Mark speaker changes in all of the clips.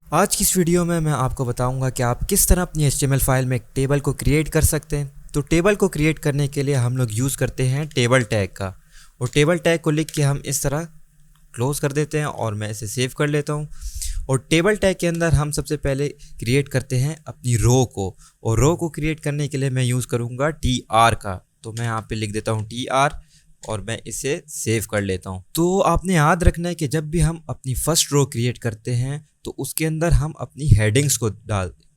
Speaker 1: आज की इस वीडियो में मैं आपको बताऊंगा कि आप किस तरह अपनी HTML फाइल में एक टेबल को क्रिएट कर सकते हैं। तो टेबल को क्रिएट करने के लिए हम लोग यूज़ करते हैं टेबल टैग का, और टेबल टैग को लिख के हम इस तरह क्लोज कर देते हैं और मैं इसे सेव कर लेता हूँ। और टेबल टैग के अंदर हम सबसे पहले क्रिएट करते हैं अपनी रो को, और रो को क्रिएट करने के लिए मैं यूज़ करूँगा TR का। तो मैं यहाँ पे लिख देता हूँ TR और मैं इसे सेव कर लेता हूँ। तो आपने याद रखना है कि जब भी हम अपनी फर्स्ट रो क्रिएट करते हैं तो उसके अंदर हम अपनी हेडिंग्स को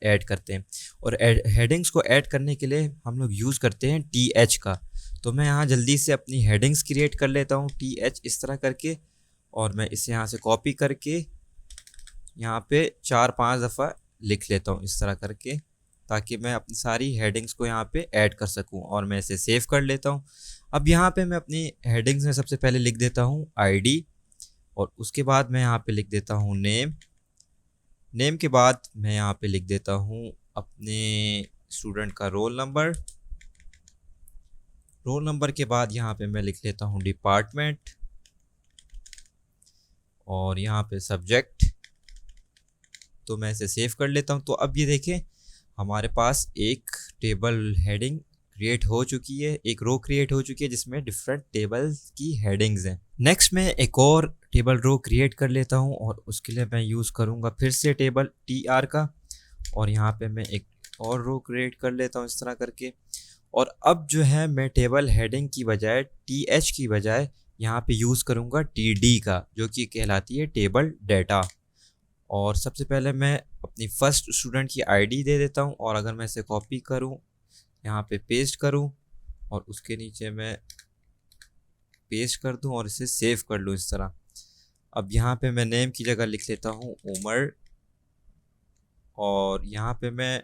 Speaker 1: ऐड करते हैं, और हेडिंग्स को ऐड करने के लिए हम लोग यूज़ करते हैं TH का। तो मैं यहाँ जल्दी से अपनी हेडिंग्स क्रिएट कर लेता हूँ TH इस तरह करके, और मैं इसे यहाँ से कॉपी करके यहाँ पे 4-5 दफ़ा लिख लेता हूँ इस तरह करके, ताकि मैं अपनी सारी हेडिंग्स को यहाँ पे ऐड कर सकूँ, और मैं इसे सेव कर लेता हूँ। अब यहाँ पे मैं अपनी हेडिंग्स में सबसे पहले लिख देता हूँ ID, और उसके बाद मैं यहाँ पे लिख देता हूँ नेम के बाद मैं यहाँ पे लिख देता हूँ अपने स्टूडेंट का रोल नंबर के बाद यहाँ पे मैं लिख लेता हूँ डिपार्टमेंट, और यहाँ पे सब्जेक्ट। तो मैं इसे सेव कर लेता हूँ। तो अब ये देखें, हमारे पास एक टेबल हेडिंग क्रिएट हो चुकी है, एक रो क्रिएट हो चुकी है जिसमें डिफरेंट टेबल की हेडिंग्स हैं। नेक्स्ट मैं एक और टेबल रो क्रिएट कर लेता हूँ, और उसके लिए मैं यूज़ करूँगा फिर से टेबल TR का, और यहाँ पे मैं एक और रो क्रिएट कर लेता हूँ इस तरह करके। और अब जो है मैं टेबल हेडिंग की बजाय TH की बजाय यहाँ पे यूज़ करूँगा TD का, जो कि कहलाती है टेबल डेटा। और सबसे पहले मैं अपनी फर्स्ट स्टूडेंट की ID दे देता हूँ, और अगर मैं इसे कॉपी करूँ, यहाँ पे पेस्ट करूँ और उसके नीचे मैं पेस्ट कर दूँ और इसे सेव कर लूँ इस तरह। अब यहाँ पे मैं नेम की जगह लिख लेता हूँ उमर, और यहाँ पे मैं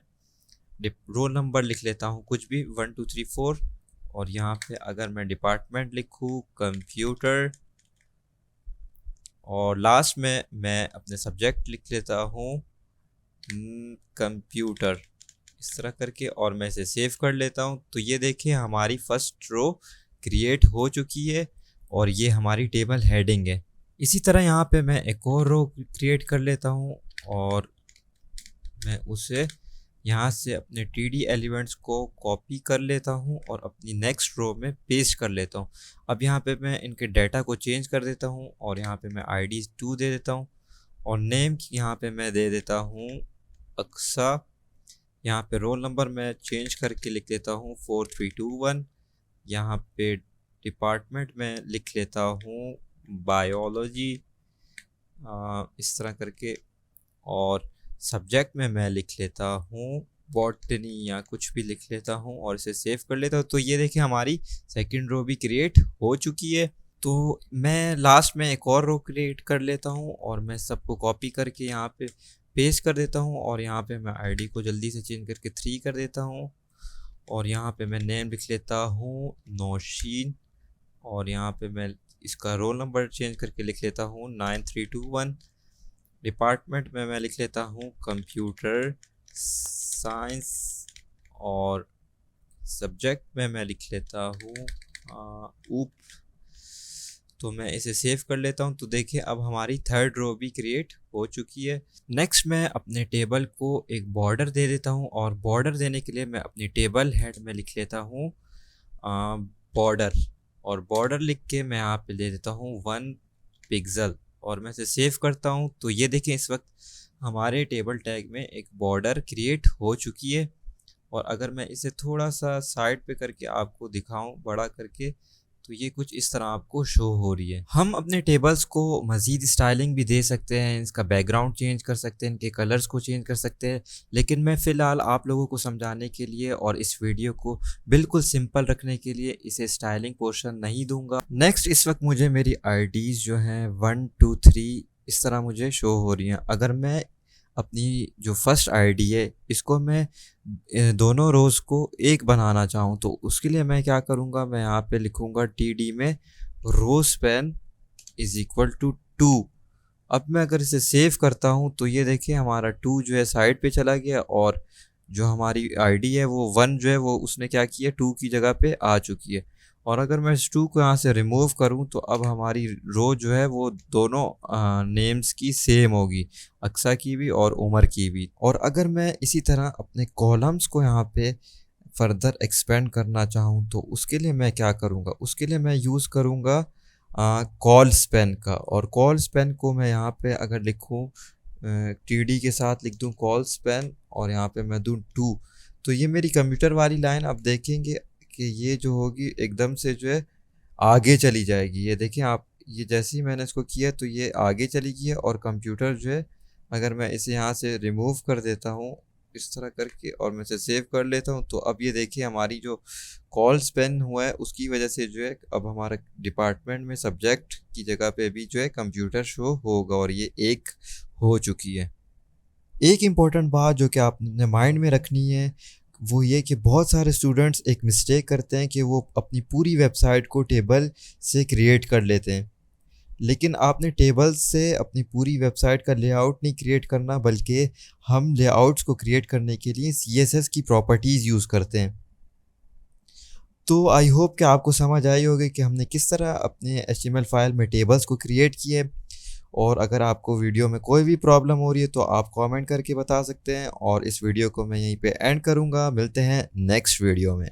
Speaker 1: रोल नंबर लिख लेता हूँ कुछ भी 1 2 3 4, और यहाँ पे अगर मैं डिपार्टमेंट लिखूँ कंप्यूटर, और लास्ट में मैं अपने सब्जेक्ट लिख लेता हूँ कंप्यूटर इस तरह करके, और मैं इसे सेव कर लेता हूँ। तो ये देखिए हमारी फर्स्ट रो क्रिएट हो चुकी है, और ये हमारी टेबल हेडिंग है। इसी तरह यहाँ पे मैं एक और रो क्रिएट कर लेता हूँ, और मैं उसे यहाँ से अपने TD एलिमेंट्स को कॉपी कर लेता हूँ और अपनी नेक्स्ट रो में पेस्ट कर लेता हूँ। अब यहाँ पे मैं इनके डाटा को चेंज कर देता हूँ, और यहाँ पे मैं ID 2 दे देता हूँ, और नेम की यहाँ पे मैं दे देता हूँ अक्सा। यहाँ पे रोल नंबर मैं चेंज करके लिख देता हूँ 4321। यहाँ पे डिपार्टमेंट में लिख लेता हूँ बायोलॉजी इस तरह करके, और सब्जेक्ट में मैं लिख लेता हूँ बॉटनी या कुछ भी लिख लेता हूँ, और इसे सेव कर लेता हूँ। तो ये देखिए हमारी सेकंड रो भी क्रिएट हो चुकी है। तो मैं लास्ट में एक और रो क्रिएट कर लेता हूँ, और मैं सबको कॉपी करके यहाँ पे पेस्ट कर देता हूँ, और यहाँ पे मैं ID को जल्दी से चेंज करके 3 कर देता हूँ, और यहाँ पे मैं नेम लिख लेता हूँ नौशीन, और यहाँ पे मैं इसका रोल नंबर चेंज करके लिख लेता हूँ 9321। डिपार्टमेंट में मैं लिख लेता हूँ कंप्यूटर साइंस, और सब्जेक्ट में मैं लिख लेता हूँ ऊप। तो मैं इसे सेव कर लेता हूँ। तो देखिए अब हमारी थर्ड रो भी क्रिएट हो चुकी है। नेक्स्ट मैं अपने टेबल को एक बॉर्डर दे देता हूँ, और बॉर्डर देने के लिए मैं अपनी टेबल हेड में लिख लेता हूँ बॉर्डर, और बॉर्डर लिख के मैं यहाँ पे दे देता हूँ 1 पिक्सल, और मैं इसे सेव करता हूँ। तो ये देखें इस वक्त हमारे टेबल टैग में एक बॉर्डर क्रिएट हो चुकी है। और अगर मैं इसे थोड़ा सा साइड पे करके आपको दिखाऊं बड़ा करके, तो ये कुछ इस तरह आपको शो हो रही है। हम अपने टेबल्स को मज़ीद स्टाइलिंग भी दे सकते हैं, इसका बैकग्राउंड चेंज कर सकते हैं, इनके कलर्स को चेंज कर सकते हैं, लेकिन मैं फ़िलहाल आप लोगों को समझाने के लिए और इस वीडियो को बिल्कुल सिंपल रखने के लिए इसे स्टाइलिंग पोर्शन नहीं दूंगा। नेक्स्ट इस वक्त मुझे मेरी IDs जो हैं 1 2 3 इस तरह मुझे शो हो रही हैं। अगर मैं अपनी जो फर्स्ट ID है इसको मैं दोनों रोज़ को एक बनाना चाहूँ, तो उसके लिए मैं क्या करूँगा, मैं यहाँ पे लिखूँगा TD में रोज पेन इज़ इक्वल टू 2। अब मैं अगर इसे सेव करता हूँ तो ये देखिए हमारा 2 जो है साइड पे चला गया, और जो हमारी ID है वो 1 जो है वो उसने क्या किया 2 की जगह पे आ चुकी है। और अगर मैं इस टू को यहाँ से रिमूव करूँ तो अब हमारी रो जो है वो दोनों नेम्स की सेम होगी, अक्सा की भी और उमर की भी। और अगर मैं इसी तरह अपने कॉलम्स को यहाँ पे फर्दर एक्सपेंड करना चाहूँ तो उसके लिए मैं क्या करूँगा, उसके लिए मैं यूज़ करूँगा कॉल स्पेन का। और कॉल स्पेन को मैं यहाँ पे अगर लिखूँ टीडी के साथ लिख दूँ कॉल स्पेन और यहाँ पे मैं दूँ 2, तो ये मेरी कंप्यूटर वाली लाइन आप देखेंगे कि ये जो होगी एकदम से जो है आगे चली जाएगी। ये देखिए आप, ये जैसे ही मैंने इसको किया तो ये आगे चली गई है। और कंप्यूटर जो है, अगर मैं इसे यहाँ से रिमूव कर देता हूँ इस तरह करके और मैं इसे सेव कर लेता हूँ, तो अब ये देखिए हमारी जो कॉल स्पेन हुआ है उसकी वजह से जो है अब हमारा डिपार्टमेंट में सब्जेक्ट की जगह पे भी जो है कंप्यूटर शो होगा और ये एक हो चुकी है। एक इम्पॉर्टेंट बात जो कि आपने माइंड में रखनी है वो ये कि बहुत सारे स्टूडेंट्स एक मिस्टेक करते हैं कि वो अपनी पूरी वेबसाइट को टेबल से क्रिएट कर लेते हैं, लेकिन आपने टेबल से अपनी पूरी वेबसाइट का लेआउट नहीं क्रिएट करना, बल्कि हम लेआउट्स को क्रिएट करने के लिए CSS की प्रॉपर्टीज़ यूज़ करते हैं। तो आई होप कि आपको समझ आई होगी कि हमने किस तरह अपने HTML फाइल में टेबल्स को क्रिएट किए। और अगर आपको वीडियो में कोई भी प्रॉब्लम हो रही है तो आप कमेंट करके बता सकते हैं। और इस वीडियो को मैं यहीं पे एंड करूँगा। मिलते हैं नेक्स्ट वीडियो में।